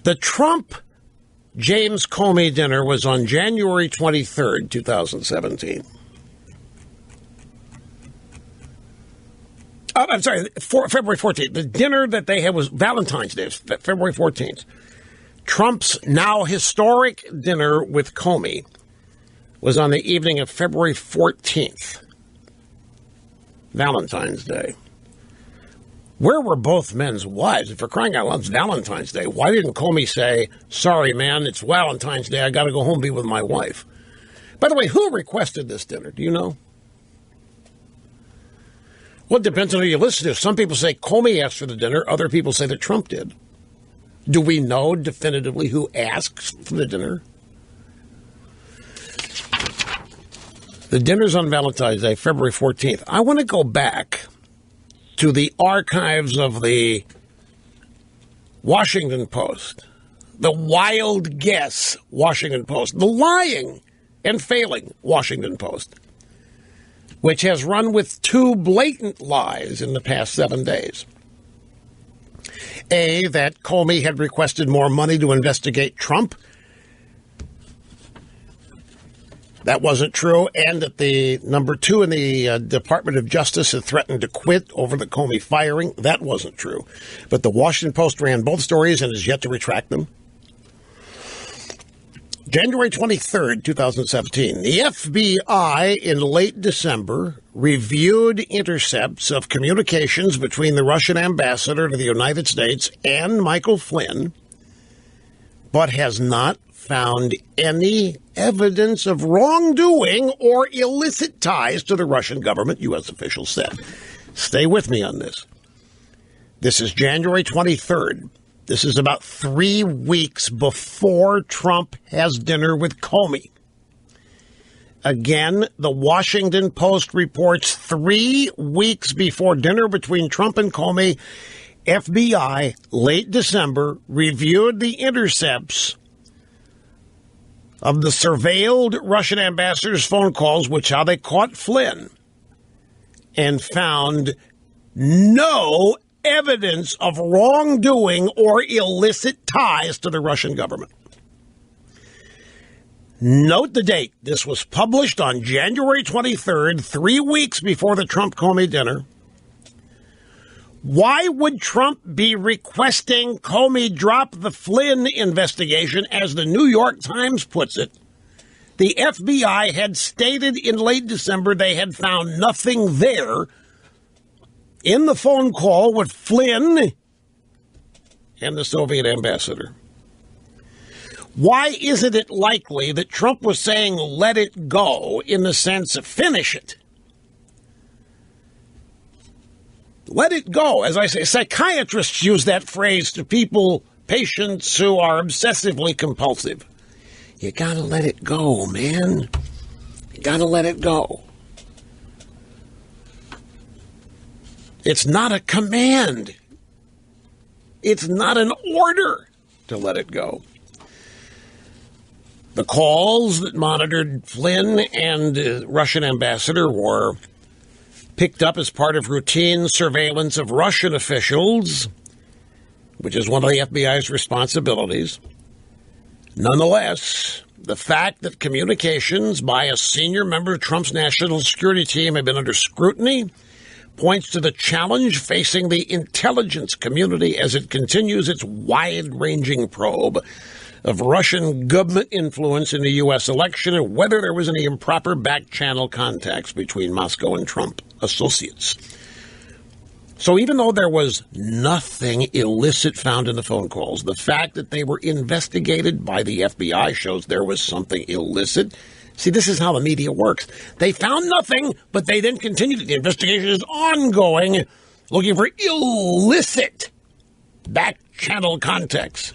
The Trump-James Comey dinner was on January 23rd, 2017. I'm sorry, February 14th. The dinner that they had was Valentine's Day, February 14th. Trump's now historic dinner with Comey was on the evening of February 14th, Valentine's Day. Where were both men's wives? And for crying out loud, it's Valentine's Day. Why didn't Comey say, sorry, man, it's Valentine's Day, I got to go home and be with my wife? By the way, who requested this dinner? Do you know? Well, it depends on who you listen to. Some people say Comey asked for the dinner. Other people say that Trump did. Do we know definitively who asked for the dinner? The dinner's on Valentine's Day, February 14th. I want to go back to the archives of the Washington Post, the wild guess Washington Post, the lying and failing Washington Post, which has run with two blatant lies in the past 7 days. A, that Comey had requested more money to investigate Trump. That wasn't true. And that the number two in the Department of Justice had threatened to quit over the Comey firing. That wasn't true. But the Washington Post ran both stories and has yet to retract them. January 23rd, 2017, the FBI in late December reviewed intercepts of communications between the Russian ambassador to the United States and Michael Flynn, but has not found any evidence of wrongdoing or illicit ties to the Russian government, U.S. officials said. Stay with me on this. This is January 23rd. This is about 3 weeks before Trump has dinner with Comey. Again, the Washington Post reports 3 weeks before dinner between Trump and Comey, FBI, late December, reviewed the intercepts of the surveilled Russian ambassador's phone calls, which how they caught Flynn, and found no evidence of wrongdoing or illicit ties to the Russian government. Note the date. This was published on January 23rd, 3 weeks before the Trump-Comey dinner. Why would Trump be requesting Comey drop the Flynn investigation, as the New York Times puts it? The FBI had stated in late December they had found nothing there in the phone call with Flynn and the Soviet ambassador. Why isn't it likely that Trump was saying let it go in the sense of finish it? Let it go. As I say, psychiatrists use that phrase to people, patients who are obsessively compulsive. You gotta let it go, man. You gotta let it go. It's not a command. It's not an order to let it go. The calls that monitored Flynn and the Russian ambassador were picked up as part of routine surveillance of Russian officials, which is one of the FBI's responsibilities. Nonetheless, the fact that communications by a senior member of Trump's national security team have been under scrutiny points to the challenge facing the intelligence community as it continues its wide-ranging probe of Russian government influence in the U.S. election and whether there was any improper back-channel contacts between Moscow and Trump associates. So even though there was nothing illicit found in the phone calls, the fact that they were investigated by the FBI shows there was something illicit. See, this is how the media works. They found nothing, but they then continued. The investigation is ongoing, looking for illicit back-channel contacts.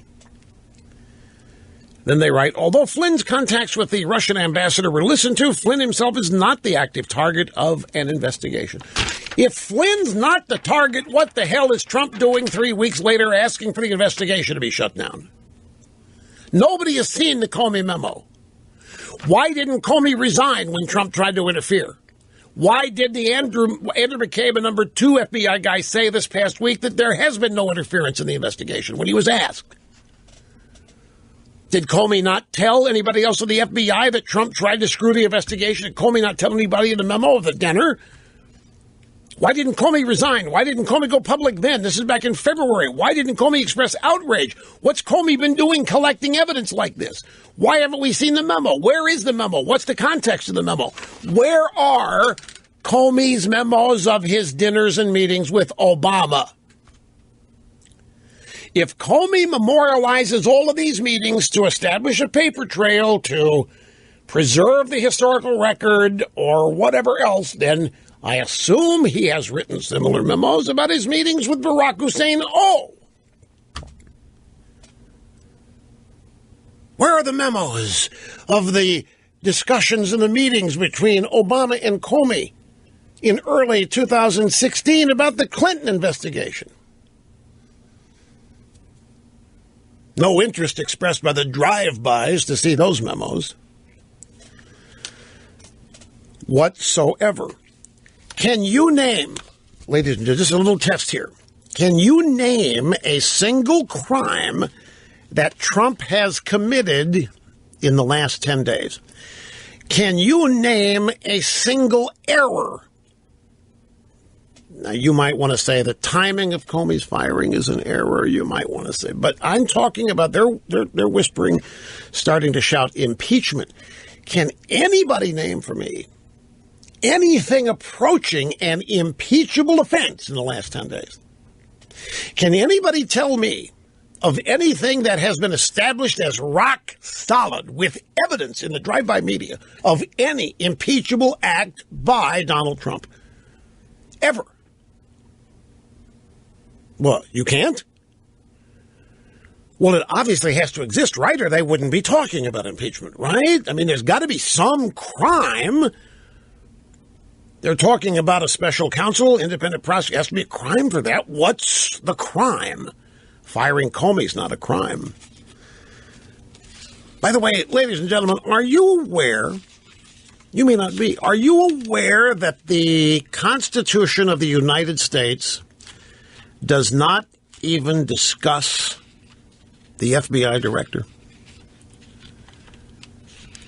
Then they write, although Flynn's contacts with the Russian ambassador were listened to, Flynn himself is not the active target of an investigation. If Flynn's not the target, what the hell is Trump doing 3 weeks later asking for the investigation to be shut down? Nobody has seen the Comey memo. Why didn't Comey resign when Trump tried to interfere? Why did the Andrew McCabe, a number 2 FBI guy, say this past week that there has been no interference in the investigation when he was asked? Did Comey not tell anybody else in the FBI that Trump tried to screw the investigation? Did Comey not tell anybody in the memo of the dinner? Why didn't Comey resign? Why didn't Comey go public then? This is back in February. Why didn't Comey express outrage? What's Comey been doing collecting evidence like this? Why haven't we seen the memo? Where is the memo? What's the context of the memo? Where are Comey's memos of his dinners and meetings with Obama? If Comey memorializes all of these meetings to establish a paper trail, to preserve the historical record, or whatever else, then I assume he has written similar memos about his meetings with Barack Hussein. Oh! Where are the memos of the discussions and the meetings between Obama and Comey in early 2016 about the Clinton investigation? No interest expressed by the drive-bys to see those memos whatsoever. Can you name, ladies and gentlemen, just a little test here. Can you name a single crime that Trump has committed in the last 10 days? Can you name a single error? Now, you might want to say the timing of Comey's firing is an error, you might want to say. But I'm talking about, they're whispering, starting to shout impeachment. Can anybody name for me anything approaching an impeachable offense in the last 10 days? Can anybody tell me of anything that has been established as rock solid with evidence in the drive-by media of any impeachable act by Donald Trump? Ever? Well, you can't? Well, it obviously has to exist, right? Or they wouldn't be talking about impeachment, right? I mean, there's got to be some crime. They're talking about a special counsel, independent prosecutor. Has to be a crime for that. What's the crime? Firing Comey's not a crime. By the way, ladies and gentlemen, are you aware, you may not be, are you aware that the Constitution of the United States does not even discuss the FBI director?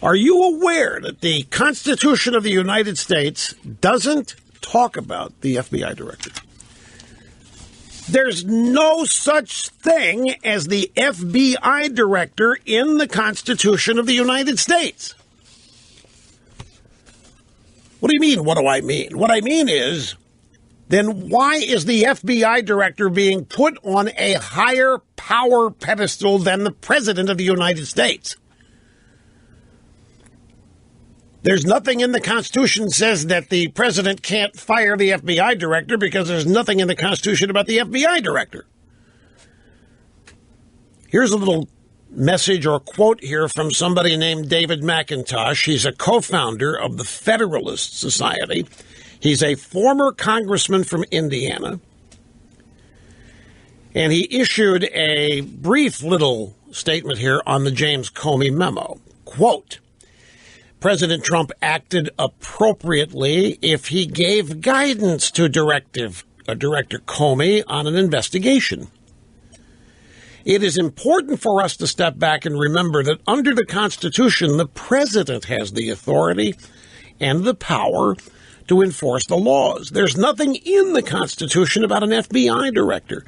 Are you aware that the Constitution of the United States doesn't talk about the FBI director? There's no such thing as the FBI director in the Constitution of the United States. What do you mean, what do I mean? What I mean is, then why is the FBI director being put on a higher power pedestal than the President of the United States? There's nothing in the Constitution that says that the President can't fire the FBI director, because there's nothing in the Constitution about the FBI director. Here's a little message or quote here from somebody named David McIntosh. He's a co-founder of the Federalist Society. He's a former congressman from Indiana, and he issued a brief little statement here on the James Comey memo. Quote, President Trump acted appropriately if he gave guidance to Director Comey on an investigation. It is important for us to step back and remember that under the Constitution, the president has the authority and the power to enforce the laws. There's nothing in the Constitution about an FBI director.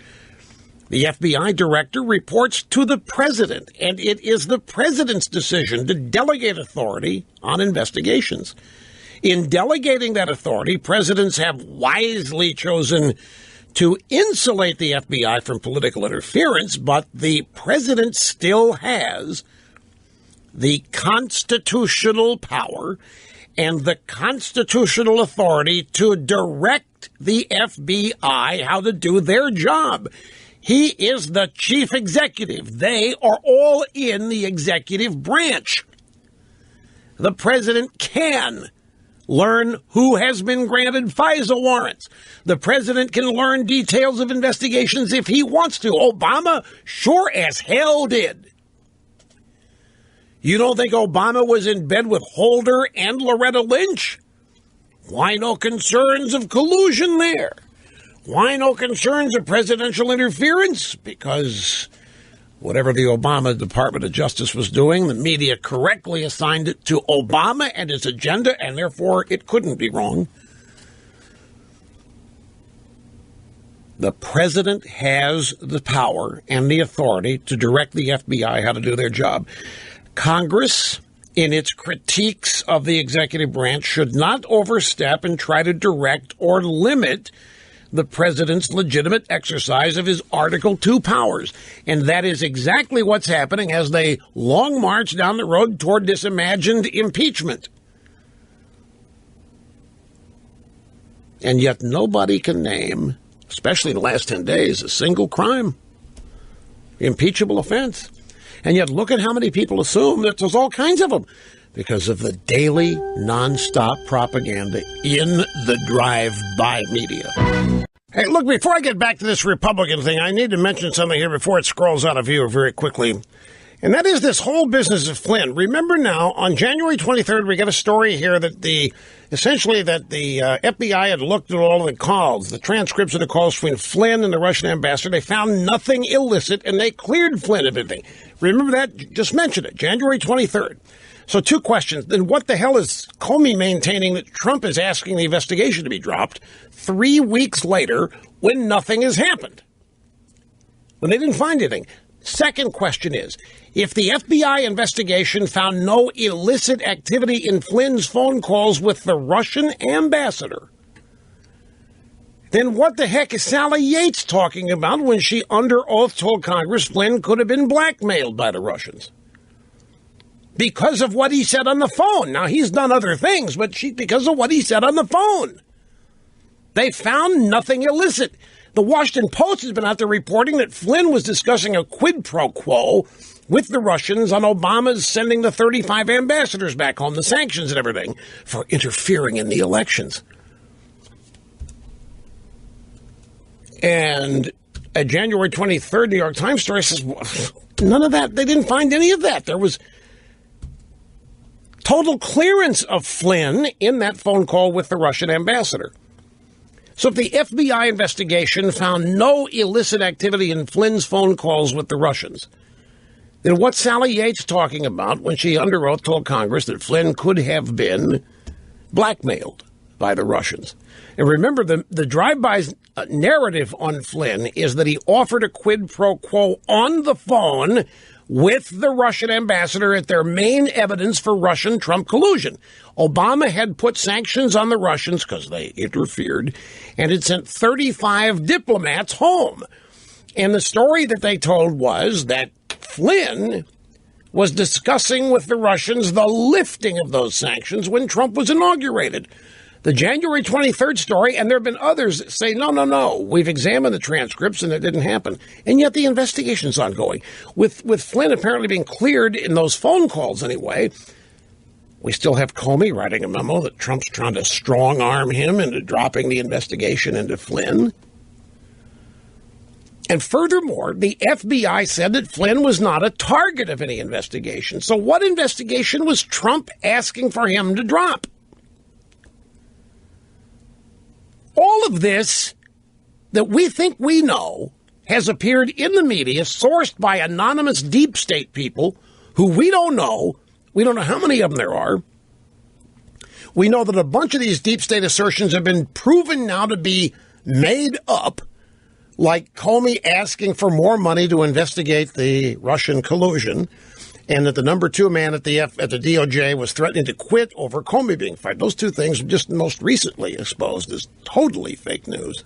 The FBI director reports to the president, and it is the president's decision to delegate authority on investigations. In delegating that authority, presidents have wisely chosen to insulate the FBI from political interference, but the president still has the constitutional power and the constitutional authority to direct the FBI how to do their job. He is the chief executive. They are all in the executive branch. The president can learn who has been granted FISA warrants. The president can learn details of investigations if he wants to. Obama sure as hell did. You don't think Obama was in bed with Holder and Loretta Lynch? Why no concerns of collusion there? Why no concerns of presidential interference? Because Whatever the Obama Department of Justice was doing, the media correctly assigned it to Obama and his agenda, and therefore it couldn't be wrong. The president has the power and the authority to direct the FBI how to do their job. Congress, in its critiques of the executive branch, should not overstep and try to direct or limit the president's legitimate exercise of his Article II powers. And that is exactly what's happening as they long march down the road toward this imagined impeachment. And yet nobody can name, especially in the last 10 days, a single crime, impeachable offense. And yet look at how many people assume that there's all kinds of them because of the daily, nonstop propaganda in the drive-by media. Hey, look, before I get back to this Republican thing, I need to mention something here before it scrolls out of view very quickly. And that is this whole business of Flynn. Remember now, on January 23rd, we got a story here that the FBI had looked at all the calls, the transcripts of the calls between Flynn and the Russian ambassador. They found nothing illicit, and they cleared Flynn of everything. Remember that? Just mention it, January 23rd. So two questions. Then what the hell is Comey maintaining that Trump is asking the investigation to be dropped 3 weeks later when nothing has happened? When they didn't find anything. Second question is, if the FBI investigation found no illicit activity in Flynn's phone calls with the Russian ambassador, then what the heck is Sally Yates talking about when she under oath told Congress Flynn could have been blackmailed by the Russians? Because of what he said on the phone. Now, he's done other things, but because of what he said on the phone. They found nothing illicit. The Washington Post has been out there reporting that Flynn was discussing a quid pro quo with the Russians on Obama's sending the 35 ambassadors back home, the sanctions and everything, for interfering in the elections. And a January 23rd New York Times story says, none of that. They didn't find any of that. There was total clearance of Flynn in that phone call with the Russian ambassador. So if the FBI investigation found no illicit activity in Flynn's phone calls with the Russians, then what's Sally Yates talking about when she under oath told Congress that Flynn could have been blackmailed by the Russians? And remember, the drive-by narrative on Flynn is that he offered a quid pro quo on the phone with the Russian ambassador at their main evidence for Russian Trump collusion. Obama had put sanctions on the Russians because they interfered and had sent 35 diplomats home. And the story that they told was that Flynn was discussing with the Russians the lifting of those sanctions when Trump was inaugurated. The January 23rd story, and there have been others that say, no, we've examined the transcripts and it didn't happen. And yet the investigation's ongoing. With Flynn apparently being cleared in those phone calls anyway, we still have Comey writing a memo that Trump's trying to strong-arm him into dropping the investigation into Flynn. And furthermore, the FBI said that Flynn was not a target of any investigation. So what investigation was Trump asking for him to drop? All of this that we think we know has appeared in the media, sourced by anonymous deep state people who we don't know. We don't know how many of them there are. We know that a bunch of these deep state assertions have been proven now to be made up, like Comey asking for more money to investigate the Russian collusion, and that the number two man at the DOJ was threatening to quit over Comey being fired. Those two things just most recently exposed as totally fake news.